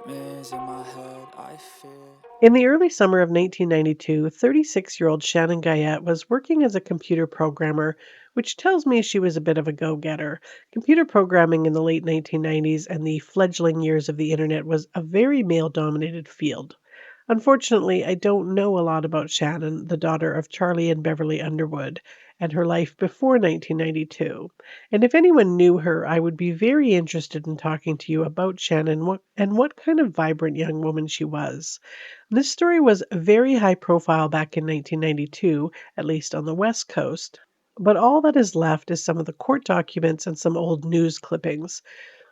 nightmares in my head, I fear. In the early summer of 1992, 36-year-old Shannon Guyatt was working as a computer programmer, which tells me she was a bit of a go-getter. Computer programming in the late 1990s and the fledgling years of the internet was a very male-dominated field. Unfortunately, I don't know a lot about Shannon, the daughter of Charlie and Beverly Underwood, and her life before 1992. And if anyone knew her, I would be very interested in talking to you about Shannon and what kind of vibrant young woman she was. This story was very high profile back in 1992, at least on the West Coast. But all that is left is some of the court documents and some old news clippings.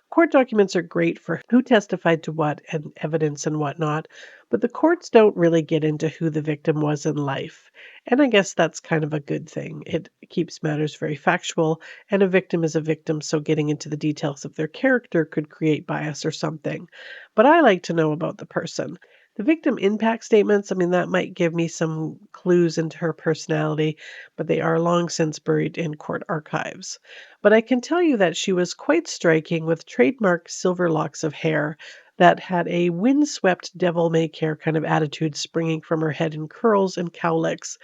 Court documents are great for who testified to what and evidence and whatnot, but the courts don't really get into who the victim was in life. And I guess that's kind of a good thing. It keeps matters very factual, and a victim is a victim, so getting into the details of their character could create bias or something. But I like to know about the person. The victim impact statements, I mean, that might give me some clues into her personality, but they are long since buried in court archives. But I can tell you that she was quite striking with trademark silver locks of hair that had a windswept devil may care kind of attitude springing from her head in curls and cowlicks.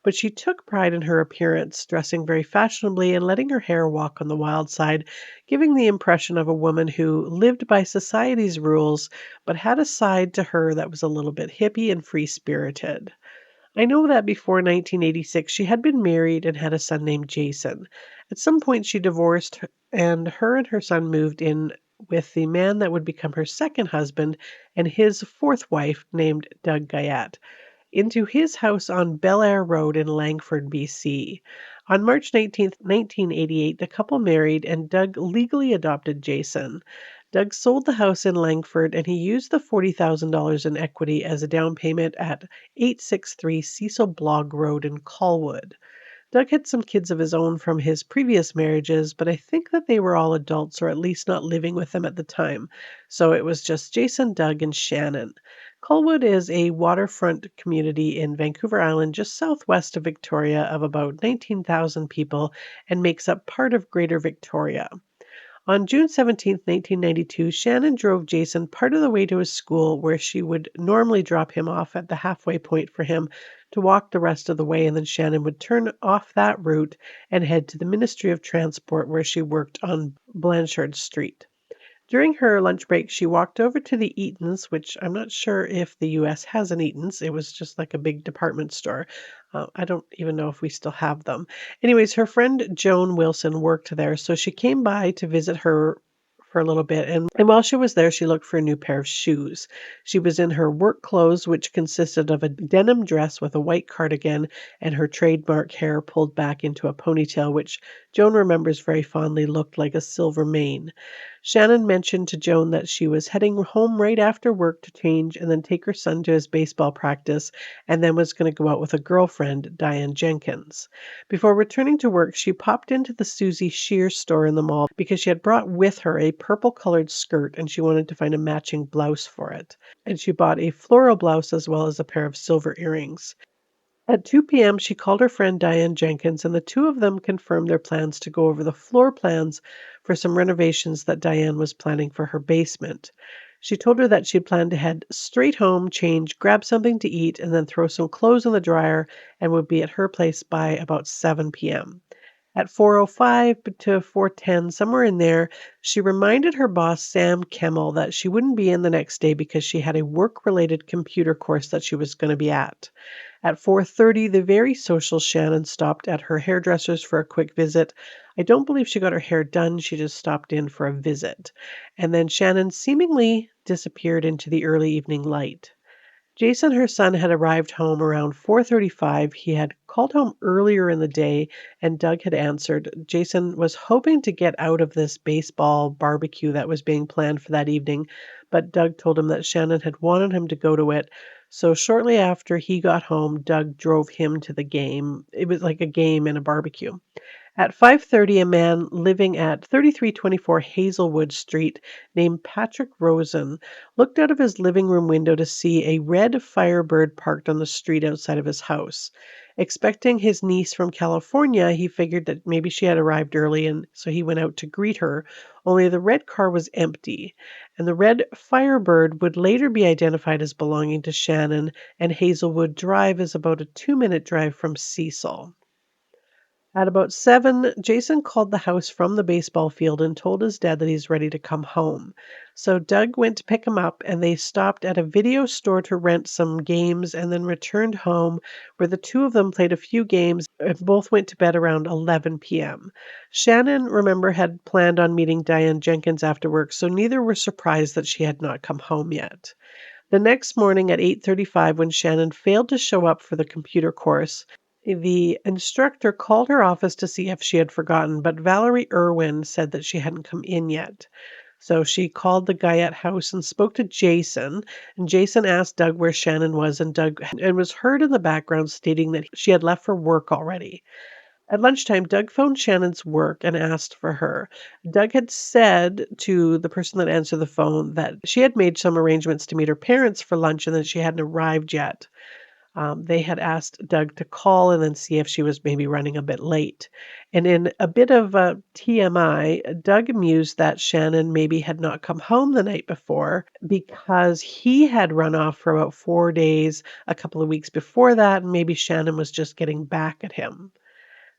But she took pride in her appearance, dressing very fashionably and letting her hair walk on the wild side, giving the impression of a woman who lived by society's rules but had a side to her that was a little bit hippie and free spirited. I know that before 1986, she had been married and had a son named Jason. At some point, she divorced, and her son moved in with the man that would become her second husband and his fourth wife, named Doug Guyatt, into his house on Bel Air Road in Langford, BC. On March 19th, 1988, the couple married and Doug legally adopted Jason. Doug sold the house in Langford and he used the $40,000 in equity as a down payment at 863 Cecil Blogg Road in Colwood. Doug had some kids of his own from his previous marriages, but I think that they were all adults or at least not living with them at the time. So it was just Jason, Doug, and Shannon. Colwood is a waterfront community in Vancouver Island, just southwest of Victoria, of about 19,000 people and makes up part of Greater Victoria. On June 17th, 1992, Shannon drove Jason part of the way to his school where she would normally drop him off at the halfway point for him to walk the rest of the way, and then Shannon would turn off that route and head to the Ministry of Transport where she worked on Blanchard Street. During her lunch break, she walked over to the Eaton's, which I'm not sure if the US has an Eaton's. It was just like a big department store. I don't even know if we still have them. Anyways, her friend Joan Wilson worked there, so she came by to visit her for a little bit. And while she was there, she looked for a new pair of shoes. She was in her work clothes, which consisted of a denim dress with a white cardigan and her trademark hair pulled back into a ponytail, which Joan remembers very fondly looked like a silver mane. Shannon mentioned to Joan that she was heading home right after work to change and then take her son to his baseball practice, and then was going to go out with a girlfriend, Diane Jenkins. Before returning to work, she popped into the Susie Shear store in the mall because she had brought with her a purple colored skirt and she wanted to find a matching blouse for it. And she bought a floral blouse as well as a pair of silver earrings. At 2 p.m., she called her friend Diane Jenkins, and the two of them confirmed their plans to go over the floor plans for some renovations that Diane was planning for her basement. She told her that she'd planned to head straight home, change, grab something to eat, and then throw some clothes in the dryer and would be at her place by about 7 p.m. At 4:05 to 4:10, somewhere in there, she reminded her boss, Sam Kemmel, that she wouldn't be in the next day because she had a work-related computer course that she was going to be at. At 4:30, the very social Shannon stopped at her hairdresser's for a quick visit. I don't believe she got her hair done, she just stopped in for a visit. And then Shannon seemingly disappeared into the early evening light. Jason, her son, had arrived home around 4:35. He had called home earlier in the day, and Doug had answered. Jason was hoping to get out of this baseball barbecue that was being planned for that evening, but Doug told him that Shannon had wanted him to go to it. So shortly after he got home, Doug drove him to the game. It was like a game and a barbecue. At 5:30, a man living at 3324 Hazelwood Street named Patrick Rosen looked out of his living room window to see a red Firebird parked on the street outside of his house. Expecting his niece from California, he figured that maybe she had arrived early and so he went out to greet her, only the red car was empty. And the red Firebird would later be identified as belonging to Shannon, and Hazelwood Drive is about a 2-minute drive from Cecil. At about 7, Jason called the house from the baseball field and told his dad that he's ready to come home. So Doug went to pick him up and they stopped at a video store to rent some games and then returned home where the two of them played a few games and both went to bed around 11 p.m. Shannon, remember, had planned on meeting Diane Jenkins after work, so neither were surprised that she had not come home yet. The next morning at 8:35, when Shannon failed to show up for the computer course, the instructor called her office to see if she had forgotten, but Valerie Irwin said that she hadn't come in yet. So she called the Guyatt house and spoke to Jason, and Jason asked Doug where Shannon was, and Doug and was heard in the background stating that she had left for work already. At lunchtime, Doug phoned Shannon's work and asked for her. Doug had said to the person that answered the phone that she had made some arrangements to meet her parents for lunch and that she hadn't arrived yet. They had asked Doug to call and then see if she was maybe running a bit late. And in a bit of a TMI, Doug mused that Shannon maybe had not come home the night before because he had run off for about 4 days a couple of weeks before that, and maybe Shannon was just getting back at him.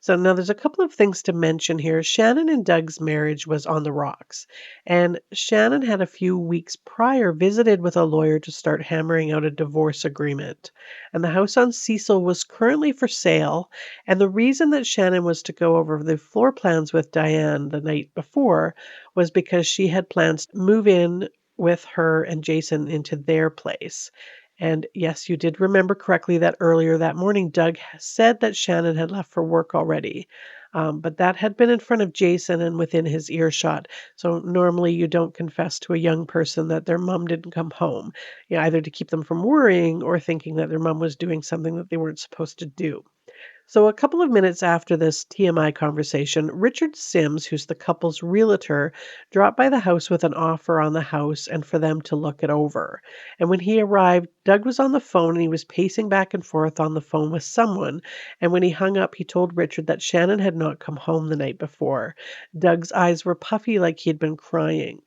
So now there's a couple of things to mention here. Shannon and Doug's marriage was on the rocks, and Shannon had a few weeks prior visited with a lawyer to start hammering out a divorce agreement. And the house on Cecil was currently for sale, and the reason that Shannon was to go over the floor plans with Diane the night before was because she had plans to move in with her and Jason into their place. And yes, you did remember correctly that earlier that morning, Doug said that Shannon had left for work already. But that had been in front of Jason and within his earshot. So normally you don't confess to a young person that their mom didn't come home, either to keep them from worrying or thinking that their mom was doing something that they weren't supposed to do. So, a couple of minutes after this TMI conversation, Richard Sims, who's the couple's realtor, dropped by the house with an offer on the house and for them to look it over. And when he arrived, Doug was on the phone and he was pacing back and forth on the phone with someone. And when he hung up, he told Richard that Shannon had not come home the night before. Doug's eyes were puffy like he'd been crying.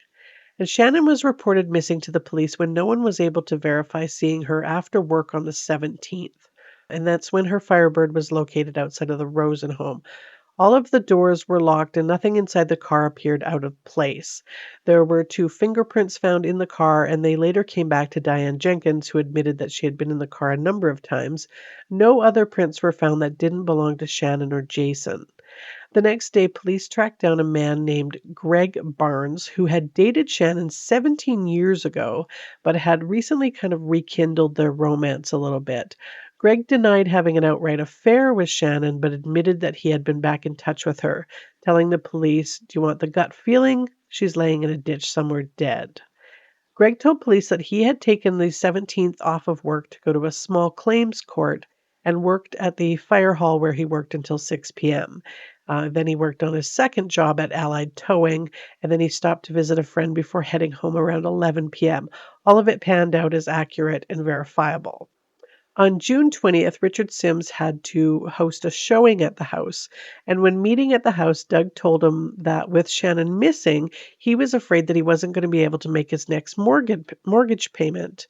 And Shannon was reported missing to the police when no one was able to verify seeing her after work on the 17th. And that's when her Firebird was located outside of the Rosen home. All of the doors were locked and nothing inside the car appeared out of place. There were 2 fingerprints found in the car, and they later came back to Diane Jenkins, who admitted that she had been in the car a number of times. No other prints were found that didn't belong to Shannon or Jason. The next day, police tracked down a man named Greg Barnes who had dated Shannon 17 years ago, but had recently kind of rekindled their romance a little bit. Greg denied having an outright affair with Shannon, but admitted that he had been back in touch with her, telling the police, "Do you want the gut feeling? She's laying in a ditch somewhere dead." Greg told police that he had taken the 17th off of work to go to a small claims court and worked at the fire hall where he worked until 6 p.m. Then he worked on his second job at Allied Towing, and then he stopped to visit a friend before heading home around 11 p.m. All of it panned out as accurate and verifiable. On June 20th, Richard Sims had to host a showing at the house. And when meeting at the house, Doug told him that with Shannon missing, he was afraid that he wasn't going to be able to make his next mortgage payment.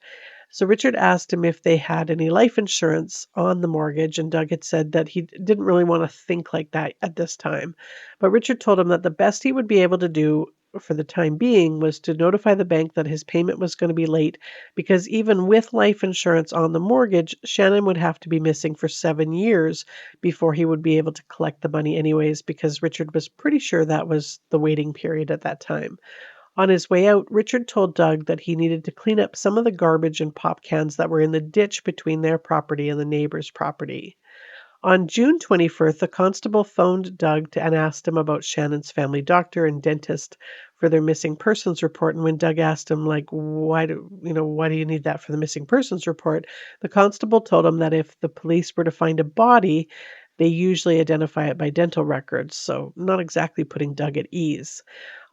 So Richard asked him if they had any life insurance on the mortgage, and Doug had said that he didn't really want to think like that at this time. But Richard told him that the best he would be able to do for the time being was to notify the bank that his payment was going to be late because even with life insurance on the mortgage, Shannon would have to be missing for 7 years before he would be able to collect the money anyways, because Richard was pretty sure that was the waiting period at that time. On his way out, Richard told Doug that he needed to clean up some of the garbage and pop cans that were in the ditch between their property and the neighbor's property. On June 21st, the constable phoned Doug and asked him about Shannon's family doctor and dentist for their missing persons report. And when Doug asked him, like, why do you need that for the missing persons report? The constable told him that if the police were to find a body, They usually identify it by dental records, so not exactly putting Doug at ease.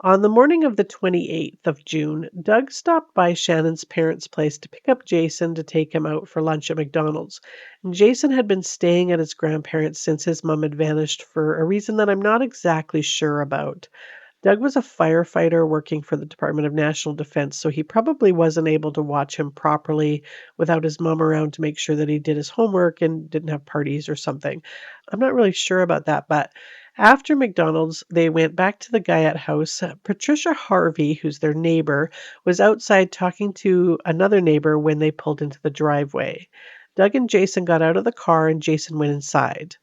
On the morning of the 28th of June, Doug stopped by Shannon's parents' place to pick up Jason to take him out for lunch at McDonald's. And Jason had been staying at his grandparents' since his mom had vanished for a reason that I'm not exactly sure about. Doug was a firefighter working for the Department of National Defense, so he probably wasn't able to watch him properly without his mom around to make sure that he did his homework and didn't have parties or something. I'm not really sure about that, but after McDonald's, they went back to the Guyatt house. Patricia Harvey, who's their neighbor, was outside talking to another neighbor when they pulled into the driveway. Doug and Jason got out of the car and Jason went inside.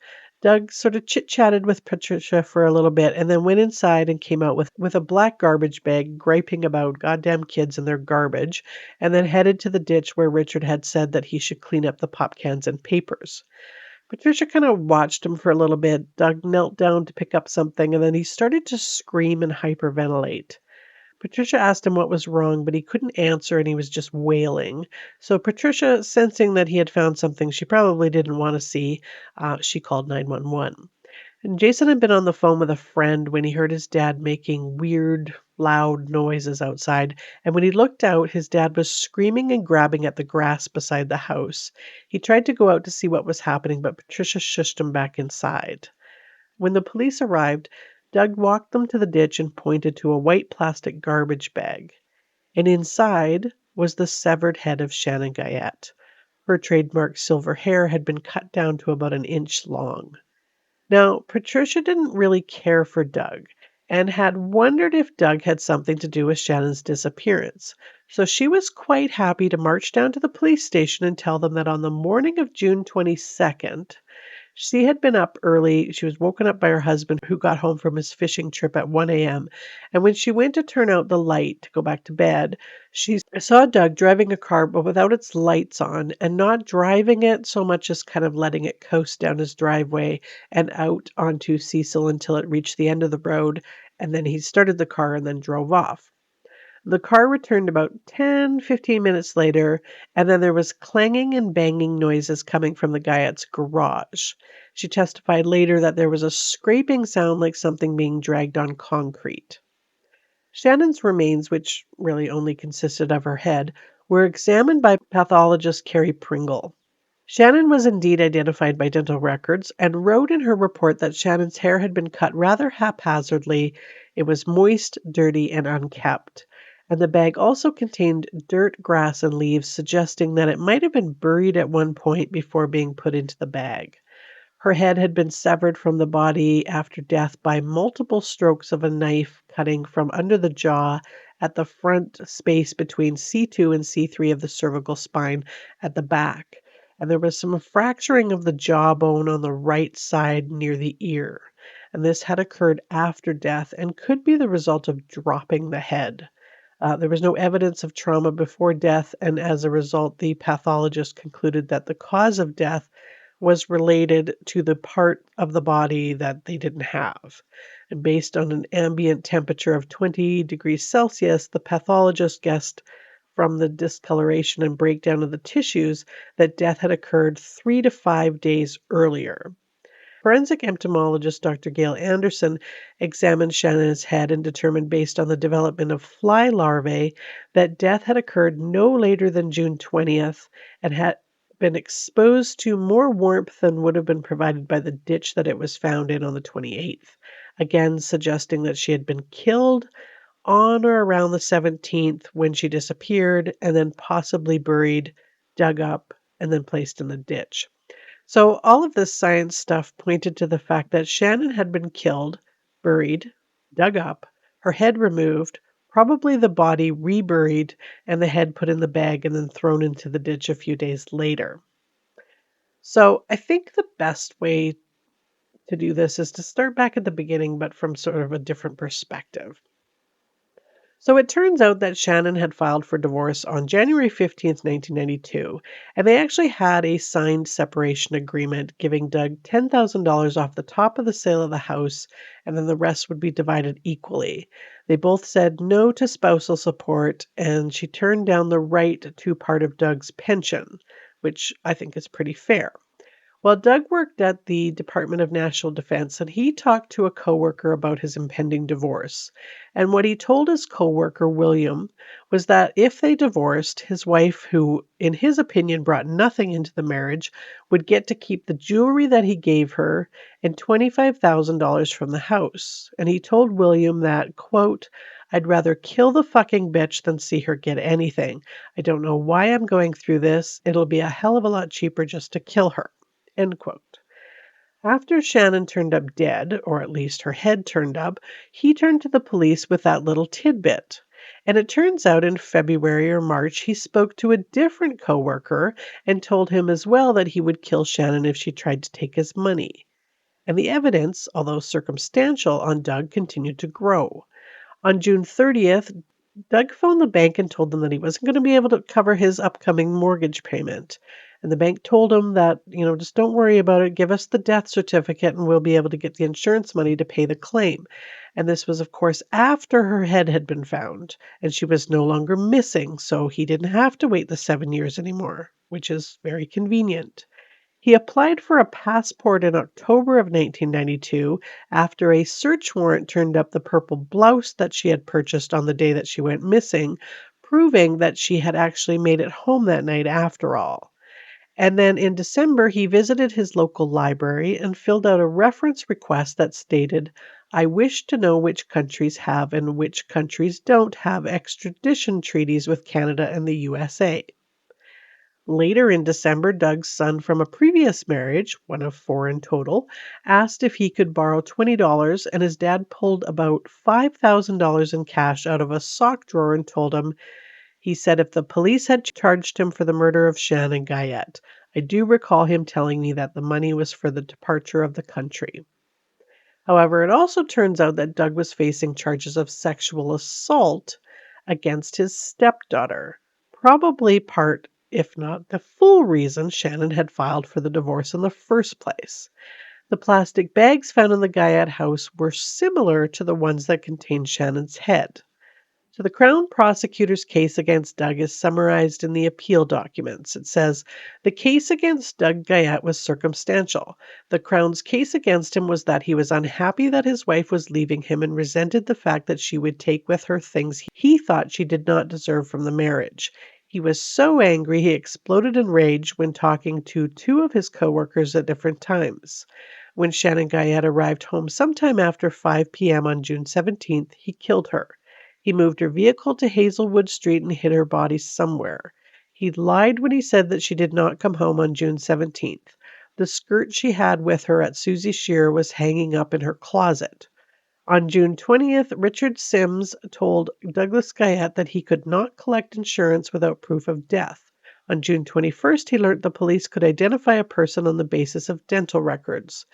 Doug sort of chit-chatted with Patricia for a little bit and then went inside and came out with a black garbage bag, griping about goddamn kids and their garbage, and then headed to the ditch where Richard had said that he should clean up the pop cans and papers. Patricia kind of watched him for a little bit. Doug knelt down to pick up something, and then he started to scream and hyperventilate. Patricia asked him what was wrong, but he couldn't answer and he was just wailing. So Patricia, sensing that he had found something she probably didn't want to see, she called 911. And Jason had been on the phone with a friend when he heard his dad making weird, loud noises outside. And when he looked out, his dad was screaming and grabbing at the grass beside the house. He tried to go out to see what was happening, but Patricia shushed him back inside. When the police arrived, Doug walked them to the ditch and pointed to a white plastic garbage bag. And inside was the severed head of Shannon Guyatt. Her trademark silver hair had been cut down to about an inch long. Now, Patricia didn't really care for Doug and had wondered if Doug had something to do with Shannon's disappearance. So she was quite happy to march down to the police station and tell them that on the morning of June 22nd, she had been up early. She was woken up by her husband, who got home from his fishing trip at 1 a.m. And when she went to turn out the light to go back to bed, she saw Doug driving a car, but without its lights on, and not driving it so much as kind of letting it coast down his driveway and out onto Cecil until it reached the end of the road. And then he started the car and then drove off. The car returned about 10-15 minutes later, and then there was clanging and banging noises coming from the Guyat's garage. She testified later that there was a scraping sound like something being dragged on concrete. Shannon's remains, which really only consisted of her head, were examined by pathologist Carrie Pringle. Shannon was indeed identified by dental records and wrote in her report that Shannon's hair had been cut rather haphazardly. It was moist, dirty, and unkempt. And the bag also contained dirt, grass, and leaves, suggesting that it might have been buried at one point before being put into the bag. Her head had been severed from the body after death by multiple strokes of a knife cutting from under the jaw at the front space between C2 and C3 of the cervical spine at the back. And there was some fracturing of the jawbone on the right side near the ear. And this had occurred after death and could be the result of dropping the head. There was no evidence of trauma before death, and as a result, the pathologist concluded that the cause of death was related to the part of the body that they didn't have. And based on an ambient temperature of 20 degrees Celsius, the pathologist guessed from the discoloration and breakdown of the tissues that death had occurred 3 to 5 days earlier. Forensic entomologist Dr. Gail Anderson examined Shannon's head and determined, based on the development of fly larvae, that death had occurred no later than June 20th and had been exposed to more warmth than would have been provided by the ditch that it was found in on the 28th, again suggesting that she had been killed on or around the 17th when she disappeared and then possibly buried, dug up, and then placed in the ditch. So all of this science stuff pointed to the fact that Shannon had been killed, buried, dug up, her head removed, probably the body reburied, and the head put in the bag and then thrown into the ditch a few days later. So I think the best way to do this is to start back at the beginning, but from sort of a different perspective. So it turns out that Shannon had filed for divorce on January 15th, 1992, and they actually had a signed separation agreement giving Doug $10,000 off the top of the sale of the house, and then the rest would be divided equally. They both said no to spousal support, and she turned down the right to part of Doug's pension, which I think is pretty fair. Well, Doug worked at the Department of National Defense and he talked to a coworker about his impending divorce. And what he told his coworker, William, was that if they divorced, his wife, who in his opinion brought nothing into the marriage, would get to keep the jewelry that he gave her and $25,000 from the house. And he told William that, quote, I'd rather kill the fucking bitch than see her get anything. I don't know why I'm going through this. It'll be a hell of a lot cheaper just to kill her. End quote. After Shannon turned up dead, or at least her head turned up, he turned to the police with that little tidbit. And it turns out in February or March, he spoke to a different coworker and told him as well that he would kill Shannon if she tried to take his money. And the evidence, although circumstantial, on Doug continued to grow. On June 30th, Doug phoned the bank and told them that he wasn't going to be able to cover his upcoming mortgage payment. And the bank told him that, just don't worry about it. Give us the death certificate and we'll be able to get the insurance money to pay the claim. And this was, of course, after her head had been found and she was no longer missing. So he didn't have to wait the 7 years anymore, which is very convenient. He applied for a passport in October of 1992 after a search warrant turned up the purple blouse that she had purchased on the day that she went missing, proving that she had actually made it home that night after all. And then in December, he visited his local library and filled out a reference request that stated, I wish to know which countries have and which countries don't have extradition treaties with Canada and the USA. Later in December, Doug's son from a previous marriage, one of four in total, asked if he could borrow $20, and his dad pulled about $5,000 in cash out of a sock drawer and told him, he said, if the police had charged him for the murder of Shannon Guyatt, I do recall him telling me that the money was for the departure of the country. However, it also turns out that Doug was facing charges of sexual assault against his stepdaughter, probably part, if not the full reason Shannon had filed for the divorce in the first place. The plastic bags found in the Guyatt house were similar to the ones that contained Shannon's head. So the Crown prosecutor's case against Doug is summarized in the appeal documents. It says, the case against Doug Guyatt was circumstantial. The Crown's case against him was that he was unhappy that his wife was leaving him and resented the fact that she would take with her things he thought she did not deserve from the marriage. He was so angry he exploded in rage when talking to two of his coworkers at different times. When Shannon Guyatt arrived home sometime after 5 p.m. on June 17th, he killed her. He moved her vehicle to Hazelwood Street and hid her body somewhere. He lied when he said that she did not come home on June 17th. The skirt she had with her at Susie Shear was hanging up in her closet. On June 20th, Richard Sims told Douglas Guyatt that he could not collect insurance without proof of death. On June 21st, he learned the police could identify a person on the basis of dental records.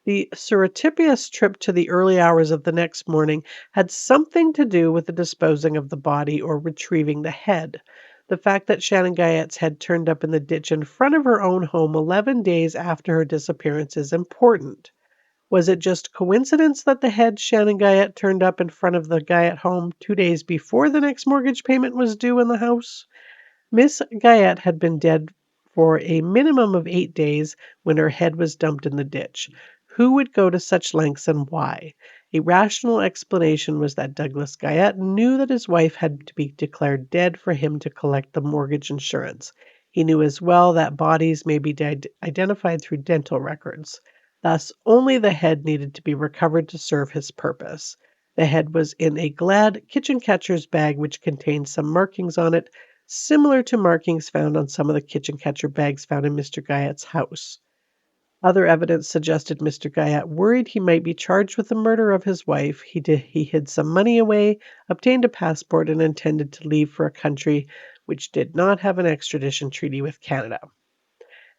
The surreptitious trip to the early hours of the next morning had something to do with the disposing of the body or retrieving the head. The fact that Shannon Guyatt's head turned up in the ditch in front of her own home 11 days after her disappearance is important. Was it just coincidence that the head Shannon Guyatt turned up in front of the Guyatt home 2 days before the next mortgage payment was due in the house? Miss Guyatt had been dead for a minimum of 8 days when her head was dumped in the ditch. Who would go to such lengths and why? A rational explanation was that Douglas Guyatt knew that his wife had to be declared dead for him to collect the mortgage insurance. He knew as well that bodies may be identified through dental records. Thus, only the head needed to be recovered to serve his purpose. The head was in a Glad kitchen catcher's bag which contained some markings on it, similar to markings found on some of the kitchen catcher bags found in Mr. Guyatt's house. Other evidence suggested Mr. Guyatt worried he might be charged with the murder of his wife. He hid some money away, obtained a passport, and intended to leave for a country which did not have an extradition treaty with Canada.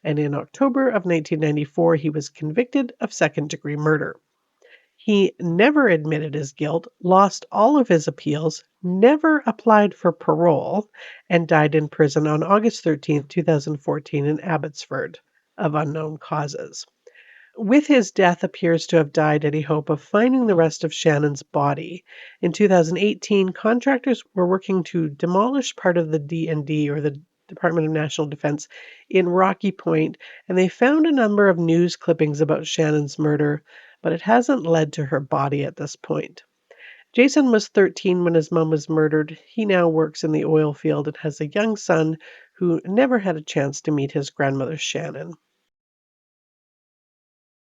And in October of 1994, he was convicted of second-degree murder. He never admitted his guilt, lost all of his appeals, never applied for parole, and died in prison on August 13, 2014 in Abbotsford of unknown causes. With his death appears to have died any hope of finding the rest of Shannon's body. In 2018, contractors were working to demolish part of the D&D or the Department of National Defense in Rocky Point, and they found a number of news clippings about Shannon's murder, but it hasn't led to her body at this point. Jason was 13 when his mom was murdered. He now works in the oil field and has a young son who never had a chance to meet his grandmother, Shannon.